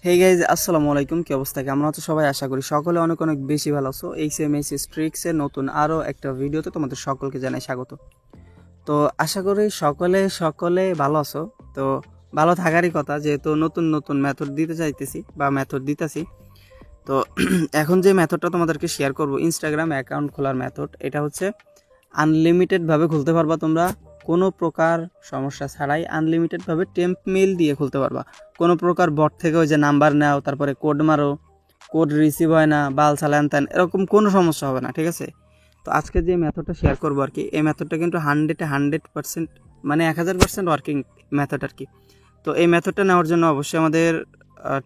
Hey guys, আসসালামু আলাইকুম। কি অবস্থা? কেমন আছো সবাই? আশা করি সকলে অনেক অনেক বেশি ভালো আছো। এইচএমএস স্ট্রিক্সের নতুন আরও একটা ভিডিওতে তোমাদের সকলকে জানাই স্বাগত। তো আশা করি সকলে সকলে ভালো আছো। তো ভালো থাকারই কথা, যেহেতু নতুন নতুন মেথড দিতে চাইতেছি বা মেথড দিতেছি। তো এখন যে মেথডটা তোমাদেরকে শেয়ার করব, ইনস্টাগ্রাম অ্যাকাউন্ট খোলার মেথড, এটা হচ্ছে আনলিমিটেডভাবে খুলতে পারবা তোমরা, কোনো প্রকার সমস্যা ছাড়াই আনলিমিটেডভাবে টেম্প মেল দিয়ে খুলতে পারবা। কোনো প্রকার বট থেকে ওই যে নাম্বার নাও, তারপরে কোড মারো, কোড রিসিভ হয় না, বাল চালান তান, এরকম কোনো সমস্যা হবে না, ঠিক আছে? তো আজকে যে মেথডটা শেয়ার করবো আর কি, এই মেথডটা কিন্তু 100% মানে 1000% ওয়ার্কিং মেথড আর কি। তো এই মেথডটা নেওয়ার জন্য অবশ্যই আমাদের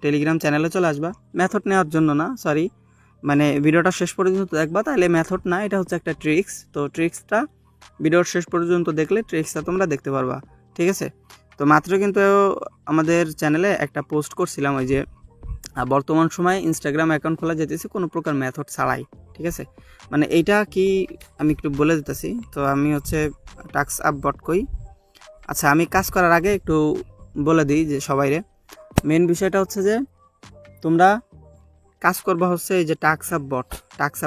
টেলিগ্রাম চ্যানেলে চলে আসবা। মেথড নেওয়ার জন্য না, সরি, মানে ভিডিওটা শেষ পর্যন্ত দেখবা, তাহলে মেথড না, এটা হচ্ছে একটা ট্রিক্স। তো ট্রিক্সটা ভিডিওর শেষ পর্যন্ত দেখলে ট্রিক্সটা তোমরা দেখতে পারবা, ঠিক আছে? তো মাত্র কিন্তু আমাদের চ্যানেলে একটা পোস্ট করছিলাম, ওই যে বর্তমান সময়ে ইনস্টাগ্রাম অ্যাকাউন্ট খোলা যেতেছে কোনো প্রকার মেথড ছাড়াই, ঠিক আছে? মানে এইটা কি আমি একটু বলে দিতেছি। তো আমি হচ্ছে টাস্ক আপ বট কই। আচ্ছা, আমি কাজ করার আগে একটু বলে দিই যে সবাইরে, মেন বিষয়টা হচ্ছে যে তোমরা কাজ করবা হচ্ছে এই যে টাস্ক আপ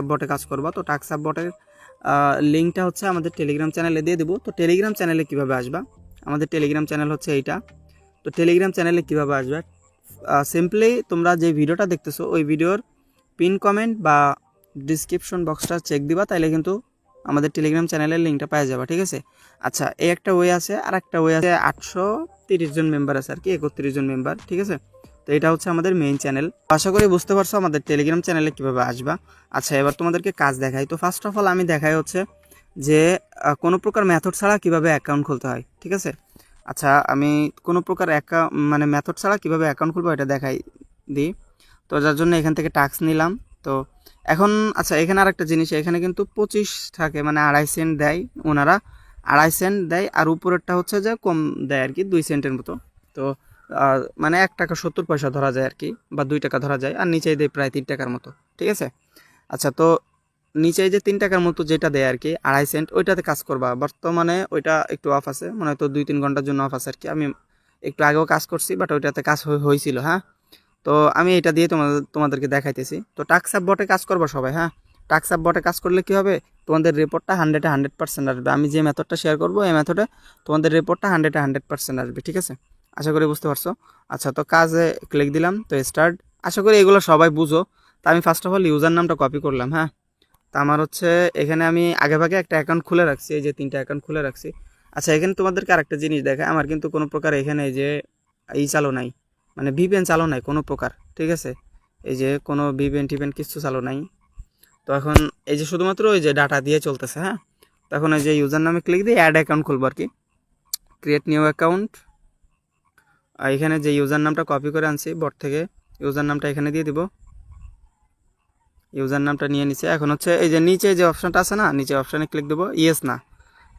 বটে কাজ করবা। তো টাস্ক আপ বটের লিঙ্কটা হচ্ছে আমাদের টেলিগ্রাম চ্যানেলে দিয়ে দেবো। তো টেলিগ্রাম চ্যানেলে কীভাবে আসবা, আমাদের টেলিগ্রাম চ্যানেল হচ্ছে এইটা। তো টেলিগ্রাম চ্যানেলে কীভাবে আসবে, সিম্পলি তোমরা যে ভিডিওটা দেখতেছো ওই ভিডিওর পিন কমেন্ট বা ডিসক্রিপশন বক্সটা চেক দিবা, তাইলে কিন্তু আমাদের টেলিগ্রাম চ্যানেলের লিঙ্কটা পাওয়া যাবে, ঠিক আছে? আচ্ছা, এই একটা ওয়ে আছে, আর একটা ওয়ে আছে, 830 জন মেম্বার আছে আর কি, 31 জন মেম্বার, ঠিক আছে? তো এটা হচ্ছে আমাদের মেইন চ্যানেল। আশা করি বুঝতে পারছো আমাদের টেলিগ্রাম চ্যানেলে কীভাবে আসবা। আচ্ছা, এবার তোমাদেরকে কাজ দেখাই। তো ফার্স্ট অফ অল আমি দেখাই হচ্ছে যে কোনো প্রকার মেথড ছাড়া কীভাবে অ্যাকাউন্ট খুলতে হয়, ঠিক আছে? আচ্ছা, আমি কোনো প্রকার মানে মেথড ছাড়া কীভাবে অ্যাকাউন্ট খুলবো এটা দেখাই দিই। তো যার জন্য এখান থেকে টাস্ক নিলাম। তো এখন আচ্ছা, এখানে আরেকটা জিনিস, এখানে কিন্তু 25 থাকে, মানে 2.5 সেন্ট দেয় ওনারা, 2.5 সেন্ট দেয়, আর উপরেরটা হচ্ছে যে কম দেয় আর কি, 2 সেন্টের মতো। তো মানে 1 টাকা 70 পয়সা ধরা যায় আর কি, বা 2 টাকা ধরা যায়, আর নিচে দেয় প্রায় 3 টাকার মতো, ঠিক আছে? আচ্ছা, তো নিচে যে 3 টাকার মতো যেটা দেয় আর কি, 2.5 সেন্ট, ওইটাতে কাজ করবা। বর্তমানে ওইটা একটু অফ আছে, মনে হয় তো 2-3 ঘন্টার জন্য অফ আছে আর কি। আমি একটু আগেও কাজ করছি, বাট ওইটাতে কাজ হয়েছিল, হ্যাঁ। তো আমি এটা দিয়ে তোমাদেরকে দেখাইতেছি। তো টাস্ক আপ বটে কাজ করবো সবাই, হ্যাঁ। টাস্ক আপ বটে কাজ করলে কি হবে, তোমাদের রিপোর্টটা 100% আসবে। আমি যে মেথডটা শেয়ার করবো এই মেথডে তোমাদের রিপোর্টটা 100% আসবে, ঠিক আছে? আশা করি বুঝতে পারছো। আচ্ছা, তো কাজে ক্লিক দিলাম, তো স্টার্ট। আশা করি এগুলো সবাই বুঝো। তা আমি ফার্স্ট অফ অল ইউজার নামটা কপি করলাম, হ্যাঁ। তা আমার হচ্ছে এখানে আমি আগে ভাগে একটা অ্যাকাউন্ট খুলে রাখছি, এই যে 3টা অ্যাকাউন্ট খুলে রাখছি। আচ্ছা, এখানে তোমাদেরকে আরেকটা জিনিস দেখায়, আমার কিন্তু কোনো প্রকার এখানে এই যে চালু নাই, মানে ভিপিএন চালু নাই কোনো প্রকার, ঠিক আছে? এই যে কোনো ভিপিএন টিপিএন কিছু চালু নাই। তো এখন এই যে শুধুমাত্র ওই যে ডাটা দিয়ে চলতেছে, হ্যাঁ। তখন এই যে ইউজার নামে ক্লিক দিয়ে অ্যাড অ্যাকাউন্ট খুলবো আর কি, ক্রিয়েট নিউ অ্যাকাউন্ট। এখানে যে ইউজার নামটা কপি করে আনছি বট থেকে, ইউজার নামটা এখানে দিয়ে দিব। ইউজার নামটা নিয়ে নিচ্ছে। এখন হচ্ছে এই যে নিচে যে অপশানটা আছে না, নিচে অপশানে ক্লিক দেবো, ইয়েস না,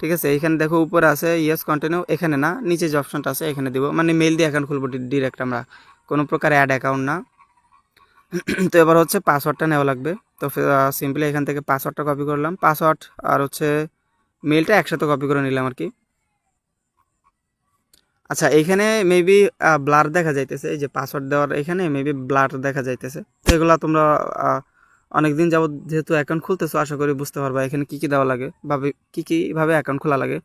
ঠিক আছে? এখানে দেখো উপরে আছে ইয়েস কন্টিনিউ, এখানে না, নিচে যে অপশানটা আছে এখানে দিব। মানে মেল দিয়ে অ্যাকাউন্ট খুলবো ডিরেক্ট আমরা, কোনো প্রকার অ্যাড অ্যাকাউন্ট না। তো এবার হচ্ছে পাসওয়ার্ডটা নেওয়া লাগবে। তো সিম্পলি এখান থেকে পাসওয়ার্ডটা কপি করলাম, পাসওয়ার্ড আর হচ্ছে মেলটা একসাথে কপি করে নিলাম আর কি। আচ্ছা, এইখানে মেবি ব্লার দেখা যাইতেছে, এই যে পাসওয়ার্ড দেওয়ার এখানে মেবি ব্লার দেখা যাইতেছে। তো এগুলো তোমরা অনেকদিন যাবত যেহেতু অ্যাকাউন্ট খুলতেছো, আশা করি বুঝতে পারবা এখানে কী কী দেওয়া লাগে বা কী কীভাবে অ্যাকাউন্ট খোলা লাগে।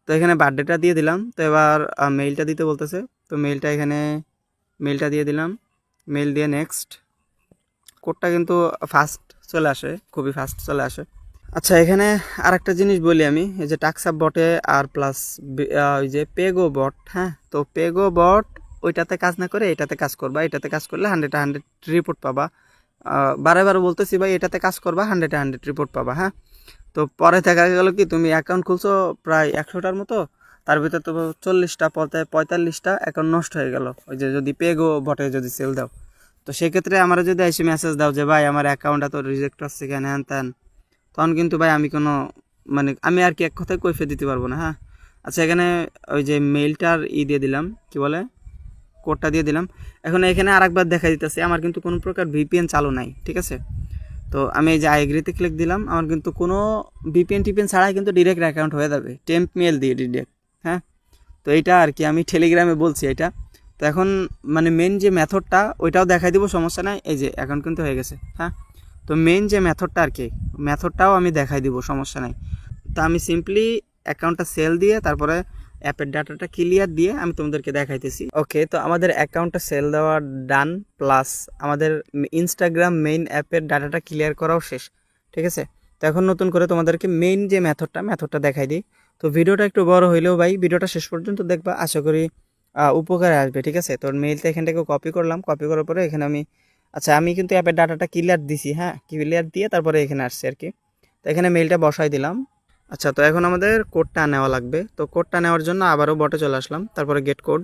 তো এখানে বার্থডেটা দিয়ে দিলাম। তো এবার মেইলটা দিতে বলতেছে, তো মেইলটা এখানে মেইলটা দিয়ে দিলাম, মেইল দিয়ে নেক্সট। কোডটা কিন্তু ফাস্ট চলে আসে, খুবই ফাস্ট চলে আসে। আচ্ছা, এখানে আর একটা জিনিস বলি আমি, এই যে টাস্ক আপ বটে আর প্লাস ওই যে পেগো বট, হ্যাঁ। তো পেগো বট ওইটাতে কাজ না করে এটাতে কাজ করবা, এটাতে কাজ করলে 100 রিপোর্ট পাবা। বারে বারে বলতেছি ভাই, এটাতে কাজ করবা, 100 রিপোর্ট পাবা, হ্যাঁ। তো পরে দেখা গেল কি, তুমি অ্যাকাউন্ট খুলছো প্রায় 100টার মতো, তার ভিতরে তো 40টা 45টা অ্যাকাউন্ট নষ্ট হয়ে গেল, ওই যে যদি পেগো বটে যদি সেল দাও। তো সেক্ষেত্রে আমার যদি এসে মেসেজ দাও যে ভাই আমার অ্যাকাউন্টটা তো রিজেক্ট হচ্ছে কেন, হ্যান ত্যান, তখন কিন্তু ভাই আমি কোনো, মানে আমি আর কি এক কথায় কৈফিয়ত দিতে পারবো না, হ্যাঁ। আচ্ছা, এখানে ওই যে মেইলটার দিয়ে দিলাম, কি বলে, কোডটা দিয়ে দিলাম। এখন এখানে আরেকবার দেখা দিতেছে আমার কিন্তু কোনো প্রকার ভিপিএন চালু নাই, ঠিক আছে? তো আমি এই যে আই এগ্রিতে ক্লিক দিলাম, আমার কিন্তু কোনো ভিপিএন টিপিএন ছাড়াই কিন্তু ডিরেক্ট অ্যাকাউন্ট হয়ে যাবে, টেম্প মেল দিয়ে ডিরেক্ট, হ্যাঁ। তো এইটা আর কি আমি টেলিগ্রামে বলছি এটা। তো এখন মানে মেন যে মেথডটা ওইটাও দেখাই দিব, সমস্যা নাই। এই যে অ্যাকাউন্ট কিন্তু হয়ে গেছে, হ্যাঁ। তো মেন যে মেথডটা আর কি, মেথডটাও আমি দেখাই দিব, সমস্যা নাই। তো আমি সিম্পলি অ্যাকাউন্টটা সেল দিয়ে তারপরে অ্যাপের ডাটাটা ক্লিয়ার দিয়ে আমি তোমাদেরকে দেখাইতেছি। ওকে, তো আমাদের অ্যাকাউন্টটা সেল দেওয়া ডান, প্লাস আমাদের ইনস্টাগ্রাম মেইন অ্যাপের ডাটাটা ক্লিয়ার করাও শেষ, ঠিক আছে। তো এখন নতুন করে তোমাদেরকে মেইন যে মেথডটা দেখাই দিই। তো ভিডিওটা একটু বড় হইলেও ভাই ভিডিওটা শেষ পর্যন্ত দেখবা, আশা করি উপকারে আসবে, ঠিক আছে। তোর মেইলটা এখান থেকে কপি করলাম, কপি করার পরে এখানে আমি কিন্তু অ্যাপের ডাটাটা ক্লিয়ার দিছি, হ্যাঁ, ক্লিয়ার দিয়ে তারপরে এখানে আসছি আর কি। তো এখানে মেইলটা বসাই দিলাম। আচ্ছা, তো এখন আমাদের কোডটা নেওয়া লাগবে। তো কোডটা নেওয়ার জন্য আবারও বটে চলে আসলাম, তারপরে গেট কোড।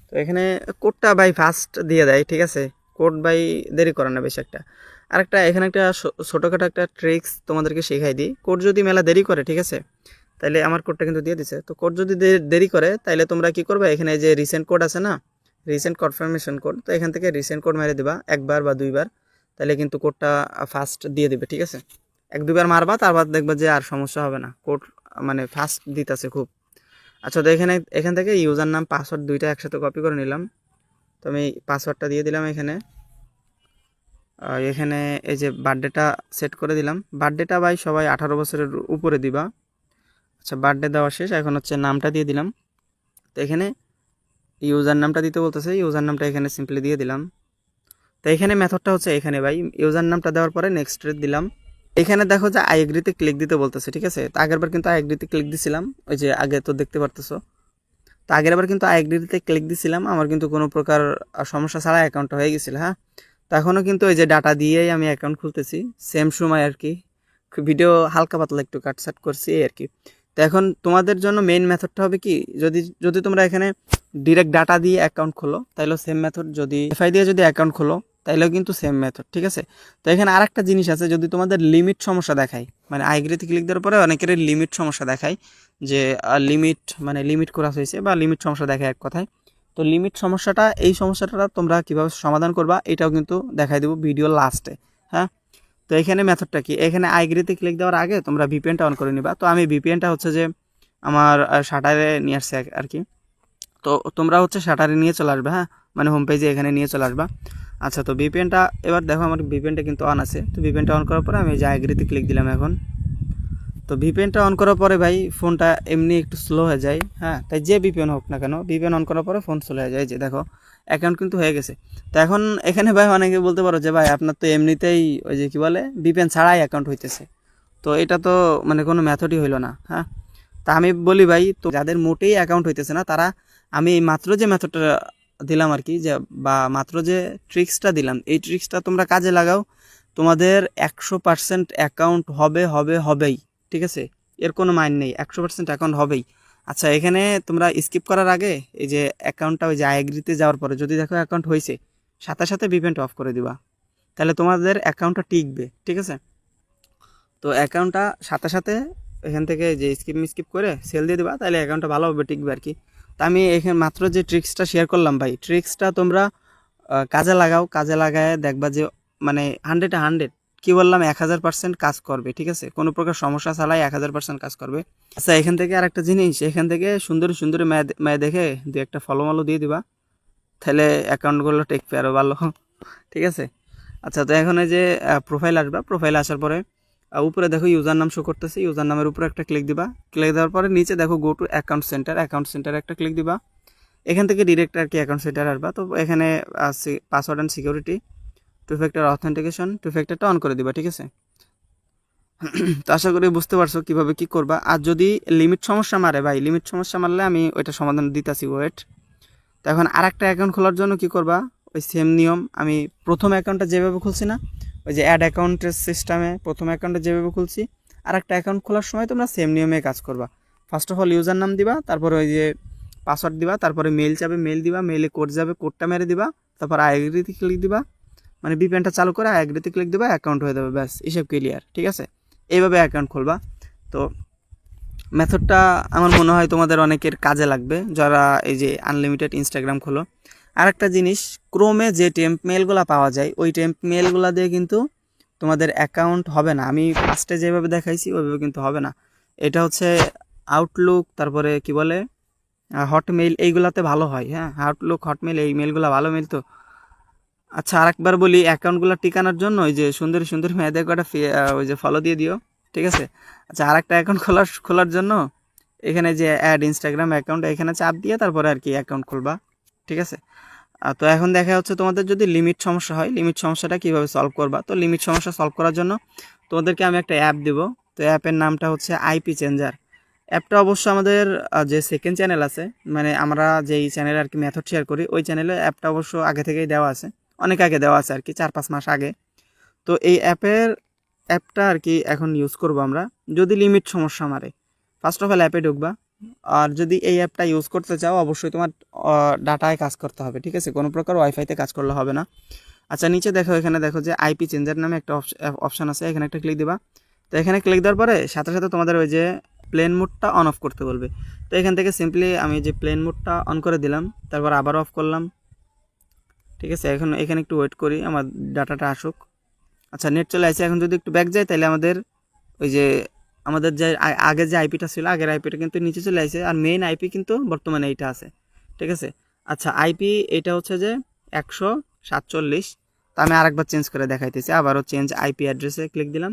তো এখানে কোডটা ভাই ফাস্ট দিয়ে দেয়, ঠিক আছে। কোড ভাই দেরি করে না বেশি একটা। আরেকটা এখানে একটা ছোটোখাটো একটা ট্রিক্স তোমাদেরকে শেখাই দিই। কোড যদি মেলা দেরি করে, ঠিক আছে, তাইলে আমার কোডটা কিন্তু দিয়ে দিছে। তো কোড যদি দেরি করে তাইলে তোমরা কি করবে, এখানে যে রিসেন্ট কোড আছে না, রিসেন্ট কনফার্মেশন কোড, তো এখান থেকে রিসেন্ট কোড মেরে দিবা একবার বা দুইবার, তাহলে কিন্তু কোডটা ফাস্ট দিয়ে দিবে, ঠিক আছে। এক দুইবার মারবা, তারপর দেখবা যে আর সমস্যা হবে না, কোড মানে ফাস্ট দিতেছে খুব। আচ্ছা, তো এখান থেকে ইউজার নাম পাসওয়ার্ড দুইটা একসাথে কপি করে নিলাম। তো আমি পাসওয়ার্ডটা দিয়ে দিলাম এখানে। এখানে এই যে বার্থডেটা সেট করে দিলাম। বার্থডেটা ভাই সবাই 18 বছরের উপরে দিবা। আচ্ছা, বার্থডে দেওয়া শেষ, এখন হচ্ছে নামটা দিয়ে দিলাম। তো এখানে ইউজার নামটা দিতে বলতেছে, ইউজার নামটা এখানে সিম্পলি দিয়ে দিলাম। তো এখানে মেথডটা হচ্ছে এখানে ভাই ইউজার নামটা দেওয়ার পরে নেক্সট দিলাম। এখানে দেখো যে আই এগ্রিতে ক্লিক দিতে বলতেছে, ঠিক আছে। তো আগেরবার কিন্তু আই এগ্রিতে ক্লিক দিছিলাম, ওই যে আগে তো দেখতে পারতেছো। তো আগের বার কিন্তু আই এগ্রিতে ক্লিক দিছিলাম, আমার কিন্তু কোনো প্রকার সমস্যা ছাড়া অ্যাকাউন্টটা হয়ে গেছিল, হ্যাঁ। তো এখনও কিন্তু ওই যে ডাটা দিয়েই আমি অ্যাকাউন্ট খুলতেছি, সেম সময় আর কি। ভিডিও হালকা পাতলা একটু কাটসাট করছি এই আর কি। তো এখন তোমাদের জন্য মেইন মেথডটা হবে কি, যদি যদি তোমরা এখানে ডিরেক্ট ডাটা দিয়ে অ্যাকাউন্ট খোলো তাইলেও সেম মেথড, যদি এফআই দিয়ে যদি অ্যাকাউন্ট খোলো তাইলেও কিন্তু সেম মেথড, ঠিক আছে। তো এখানে আরেকটা জিনিস আছে, যদি তোমাদের লিমিট সমস্যা দেখায়, মানে আইগ্রিতে ক্লিক দেওয়ার পরে অনেকের লিমিট সমস্যা দেখায়, যে লিমিট মানে লিমিট করা হয়েছে বা লিমিট সমস্যা দেখায় এক কথায়। তো লিমিট সমস্যাটা, এই সমস্যাটা তোমরা কীভাবে সমাধান করবা এটাও কিন্তু দেখাই দেবো ভিডিও লাস্টে, হ্যাঁ। তো এখানে মেথডটা কি, এখানে আইগ্রিতে ক্লিক দেওয়ার আগে তোমরা ভিপিএনটা অন করে নিবা। তো আমি ভিপিএনটা হচ্ছে যে আমার শাটারে নিয়ে আসছে আর কি। তো তোমরা হচ্ছে শাটারে নিয়ে চলে আসবে, হ্যাঁ, মানে হোম পেজে এখানে নিয়ে চলে আসবা। আচ্ছা, তো ভিপিএনটা এবার দেখো আমার ভিপিএনটা কিন্তু অন আছে। তো ভিপিএনটা অন করার পরে আমি যে আইগ্রিতে ক্লিক দিলাম এখন। তো ভিপিএনটা অন করার পরে ভাই ফোনটা এমনি একটু স্লো হয়ে যায়, হ্যাঁ। তাই যে ভিপিএন হোক না কেন, ভিপিএন অন করার পরে ফোন স্লো হয়ে যায়। যে দেখো অ্যাকাউন্ট কিন্তু হয়ে গেছে। তো এখন এখানে ভাই অনেকে বলতে পারো যে ভাই আপনার তো এমনিতেই ওই যে কী বলে ভিপিএন ছাড়াই অ্যাকাউন্ট হইতেছে, তো এটা তো মানে কোনো মেথডই হইলো না, হ্যাঁ। তা আমি বলি ভাই, তো যাদের মোটেই অ্যাকাউন্ট হইতেছে না তারা, আমি মাত্র যে মেথডটা দিলাম আর কি, যে বা মাত্র যে ট্রিক্সটা দিলাম, এই ট্রিক্সটা তোমরা কাজে লাগাও, তোমাদের 100% অ্যাকাউন্ট হবেই, ঠিক আছে। এর কোনো মাইন্ড নেই, 100% অ্যাকাউন্ট হবেই। আচ্ছা, এখানে তোমরা স্কিপ করার আগে এই যে অ্যাকাউন্টটা ওই যে আইএগ্রিতে যাওয়ার পরে যদি দেখো অ্যাকাউন্ট হয়েছে, সাথে সাথে ভিপিএন অফ করে দিবা, তাহলে তোমাদের অ্যাকাউন্টটা টিকবে, ঠিক আছে। তো অ্যাকাউন্টটা সাথে সাথে এখান থেকে যে স্কিপ করে সেল দিয়ে দিবা, তাহলে অ্যাকাউন্টটা ভালোভাবে টিকবে আর কি। তা আমি এখানে মাত্র যে ট্রিক্সটা শেয়ার করলাম ভাই, ট্রিক্সটা তোমরা কাজে লাগাও, কাজে লাগায় দেখবা যে মানে 100 কি বললাম, 1000% কাজ করবে, ঠিক আছে। কোনো প্রকার সমস্যা ছাড়াই 1000% কাজ করবে। আচ্ছা, এখান থেকে আরেকটা জিনিস, এখান থেকে সুন্দর সুন্দর মেয়ে দেখে দু একটা ফলো মলো দিয়ে দিবা, তাহলে অ্যাকাউন্টগুলো টেকবে আরও ভালো, ঠিক আছে। আচ্ছা, তো এখন এই যে প্রোফাইল আসবা, প্রোফাইল আসার পরে উপরে দেখো ইউজার নাম শো করতেছে, ইউজার নামের উপরে একটা ক্লিক দিবা। ক্লিক দেওয়ার পরে নিচে দেখো গো টু অ্যাকাউন্ট সেন্টার একটা ক্লিক দিবা। এখান থেকে ডিরেক্ট আর কি অ্যাকাউন্ট সেন্টার আসবা। তো এখানে password and security, two factor authentication, two ফ্যাক্টরটা অন করে দিবা, ঠিক আছে। তো আশা করি বুঝতে পারছো কীভাবে কী করবা। আর যদি লিমিট সমস্যা মারে ভাই, লিমিট সমস্যা মারলে আমি ওইটা সমাধান দিতেছি, ওয়েট। তো এখন আরেকটা অ্যাকাউন্ট খোলার জন্য কি করবা, ওই সেম নিয়ম, আমি প্রথম অ্যাকাউন্টটা যেভাবে খুলছি না, ওই যে অ্যাড অ্যাকাউন্টের সিস্টেমে প্রথম অ্যাকাউন্টে যেভাবে খুলছি, আরেকটা অ্যাকাউন্ট খোলার সময় তোমরা সেম নিয়মে কাজ করবা। ফার্স্ট অফ অল ইউজার নাম দিবা, তারপরে ওই যে পাসওয়ার্ড দিবা, তারপরে মেল যাবে, মেল দিবা, মেলে কোড যাবে, কোডটা মেরে দিবা, তারপর আই এগ্রিতে ক্লিক দিবা, মানে ভিপিএনটা চালু করে আই এগ্রিতে ক্লিক দিবা, অ্যাকাউন্ট হয়ে যাবে, ব্যাস হিসেব ক্লিয়ার, ঠিক আছে। এইভাবে অ্যাকাউন্ট খুলবা। তো মেথডটা আমার মনে হয় তোমাদের অনেকের কাজে লাগবে যারা এই যে আনলিমিটেড ইনস্টাগ্রাম খোলো। আরেকটা জিনিস, ক্রোমে যে টেম্প মেলগুলো পাওয়া যায়, ওই টেম্প মেলগুলো দিয়ে কিন্তু তোমাদের অ্যাকাউন্ট হবে না। আমি ফার্স্টে যেভাবে দেখাইছি ওইভাবে কিন্তু হবে না। এটা হচ্ছে আউটলুক, তারপরে কি বলে হটমেইল এইগুলাতে ভালো হয়। হ্যাঁ, আউটলুক, হটমেইল এই মেলগুলো ভালো মেল তো। আচ্ছা, আরেকবার বলি, অ্যাকাউন্টগুলো টিকানোর জন্য ওই যে সুন্দর সুন্দর মেয়েদের কটা ওই যে ফলো দিয়ে দিও, ঠিক আছে? আচ্ছা, আরেকটা অ্যাকাউন্ট খোলার জন্য এখানে যে অ্যাড ইনস্টাগ্রাম অ্যাকাউন্ট, এখানে চাপ দিয়ে তারপরে আর কি অ্যাকাউন্ট খুলবা, ঠিক আছে? তো এখন দেখা হচ্ছে তোমাদের যদি লিমিট সমস্যা হয়, লিমিট সমস্যাটা কীভাবে সলভ করবা। তো লিমিট সমস্যা সলভ করার জন্য তোমাদেরকে আমি একটা অ্যাপ দেবো। তো অ্যাপের নামটা হচ্ছে আইপি চেঞ্জার। অ্যাপটা অবশ্য আমাদের যে সেকেন্ড চ্যানেল আছে, মানে আমরা যেই চ্যানেলে আর কি মেথড শেয়ার করি, ওই চ্যানেলে অ্যাপটা অবশ্য আগে থেকেই দেওয়া আছে, অনেক আগে দেওয়া আছে আর কি, 4-5 মাস আগে। তো এই অ্যাপটা আর কি এখন ইউজ করব আমরা। যদি লিমিট সমস্যা মারে, ফার্স্ট অফ অল অ্যাপে ঢুকবা। আর যদি এই অ্যাপটা ইউজ করতে চাও, অবশ্যই তোমার ডাটায় কাজ করতে হবে, ঠিক আছে? কোনো প্রকার ওয়াইফাইতে কাজ করলে হবে না। আচ্ছা, নিচে দেখো, এখানে দেখো যে আইপি চেঞ্জার নামে একটা অপশান আছে, এখানে একটা ক্লিক দিবা। তো এখানে ক্লিক দেওয়ার পরে সাথে সাথে তোমাদের ওই যে প্লেন মোডটা অন অফ করতে বলবে। তো এখান থেকে সিম্পলি আমি যে প্লেন মোডটা অন করে দিলাম, তারপর আবার অফ করলাম, ঠিক আছে? এখন এখানে একটু ওয়েট করি আমার ডাটাটা আসুক। আচ্ছা, নেট চলে আসে। এখন যদি একটু ব্যাক যায়, তাহলে ওই যে আমাদের যে আগের যে আইপিটা ছিল, আগের আইপিটা কিন্তু নিচে চলে আসে, আর মেইন আইপি কিন্তু বর্তমানে এইটা আছে, ঠিক আছে? আচ্ছা, আইপি এটা হচ্ছে যে 147। তো আমি আরেকবার চেঞ্জ করে দেখাইতেছি। আবারও চেঞ্জ আইপি অ্যাড্রেসে ক্লিক দিলাম,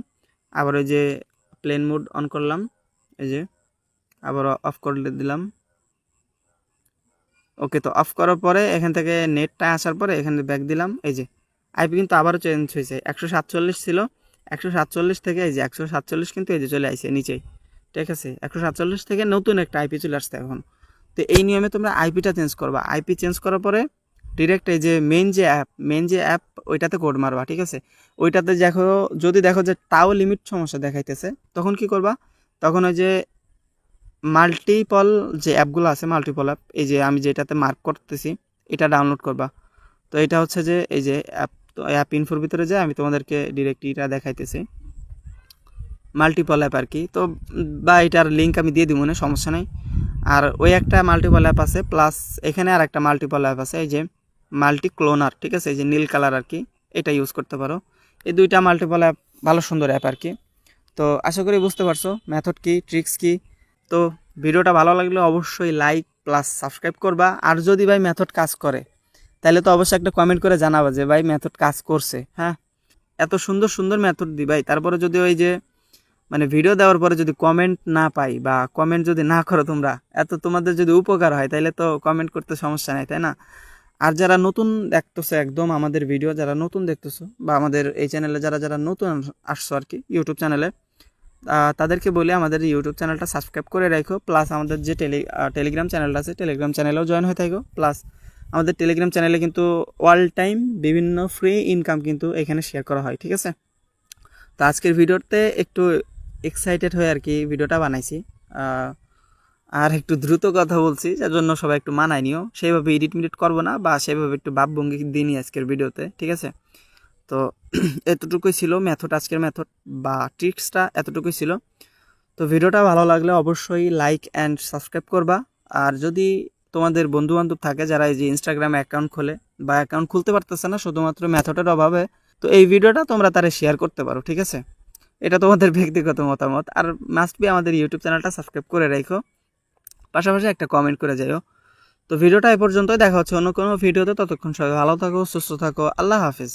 আবার ওই যে প্লেন মোড অন করলাম, এই যে আবার অফ করে দিলাম। ওকে, তো অফ করার পরে এখান থেকে নেটটা আসার পরে এখানে ব্যাক দিলাম। এই যে আইপি কিন্তু আবারও চেঞ্জ হয়েছে, 147 ছিল, 147 থেকে এই যে 147 কিন্তু এই যে চলে আসছে নিচেই, ঠিক আছে? 147 থেকে নতুন একটা আইপি চলে আসছে এখন। তো এই নিয়মে তোমরা আইপিটা চেঞ্জ করবা। আইপি চেঞ্জ করার পরে ডিরেক্ট এই যে মেন যে অ্যাপ ওইটাতে কোড মারবা, ঠিক আছে? ওইটাতে দেখো, যদি দেখো যে তাও লিমিট সমস্যা দেখাইতেছে, তখন কি করবা? তখন ওই যে মাল্টিপল যে অ্যাপগুলো আছে, মাল্টিপল অ্যাপ, এই যে আমি যেটাতে মার্ক করতেছি, এটা ডাউনলোড করবা। তো এটা হচ্ছে যে এই যে অ্যাপ, তো অ্যাপ ইনফোর ভিতরে যায় আমি তোমাদেরকে ডিরেক্ট এটা দেখাইতেছি, মাল্টিপল অ্যাপ আর কি। তো বা এটার লিঙ্ক আমি দিয়ে দিব, না সমস্যা নেই। আর ওই একটা মাল্টিপল অ্যাপ আছে, প্লাস এখানে আর একটা মাল্টিপল অ্যাপ আছে, এই যে মাল্টি ক্লোনার, ঠিক আছে? এই যে নীল কালার আর কি, এটা ইউজ করতে পারো। এই দুইটা মাল্টিপল অ্যাপ ভালো সুন্দর অ্যাপ আর কি। তো আশা করি বুঝতে পারছো মেথড কি, ট্রিক্স কি। তো ভিডিওটা ভালো লাগলে অবশ্যই লাইক প্লাস সাবস্ক্রাইব করবা। আর যদি ভাই মেথড কাজ করে, তাহলে তো অবশ্যই একটা কমেন্ট করে জানাবা যে ভাই মেথড কাজ করছে। হ্যাঁ, এত সুন্দর সুন্দর মেথড দিই ভাই, তারপরে যদি ওই যে মানে ভিডিও দেওয়ার পরে যদি কমেন্ট না পাই বা কমেন্ট যদি না করো তোমরা, এত তোমাদের যদি উপকার হয়, তাহলে তো কমেন্ট করতে সমস্যা নেই, তাই না? আর যারা নতুন দেখতেছো, একদম আমাদের ভিডিও যারা নতুন দেখতেছো, বা আমাদের এই চ্যানেলে যারা যারা নতুন আসছো আর কি ইউটিউব চ্যানেলে, তাদেরকে বলি আমাদের ইউটিউব চ্যানেলটা সাবস্ক্রাইব করে রাখো। প্লাস আমাদের যে টেলিগ্রাম চ্যানেলটা আছে, টেলিগ্রাম চ্যানেলেও জয়েন হয়ে থাকো। প্লাস আমাদের টেলিগ্রাম চ্যানেলে কিন্তু অল টাইম বিভিন্ন ফ্রি ইনকাম কিন্তু এখানে শেয়ার করা হয়, ঠিক আছে? তো আজকের ভিডিওতে একটু এক্সাইটেড হয়ে আর কি ভিডিওটা বানাইছি, আর একটু দ্রুত কথা বলছি, যার জন্য সবাই একটু মানায় নিও। সেইভাবে এডিট মিডিট করবো না, বা সেইভাবে একটু ভাবভঙ্গি দিইনি আজকের ভিডিওতে, ঠিক আছে? তো এতটুকুই ছিল মেথড, আজকের মেথড বা ট্রিক্সটা এতটুকুই ছিল। তো ভিডিওটা ভালো লাগলে অবশ্যই লাইক অ্যান্ড সাবস্ক্রাইব করবা। আর যদি তোমাদের বন্ধুবান্ধব থাকে যারা এই যে ইনস্টাগ্রামে অ্যাকাউন্ট খোলে বা অ্যাকাউন্ট খুলতে পারতেছে না শুধুমাত্র মেথডের অভাবে, তো এই ভিডিওটা তোমরা তারা শেয়ার করতে পারো, ঠিক আছে? এটা তোমাদের ব্যক্তিগত মতামত। আর মাস্ট বি আমাদের ইউটিউব চ্যানেলটা সাবস্ক্রাইব করে রাখো, পাশাপাশি একটা কমেন্ট করে যাইও। তো ভিডিওটা এ পর্যন্তই, দেখা হচ্ছে অন্য কোনো ভিডিওতে। ততক্ষণ সবাই ভালো থাকো, সুস্থ থাকো, আল্লাহ হাফিজ।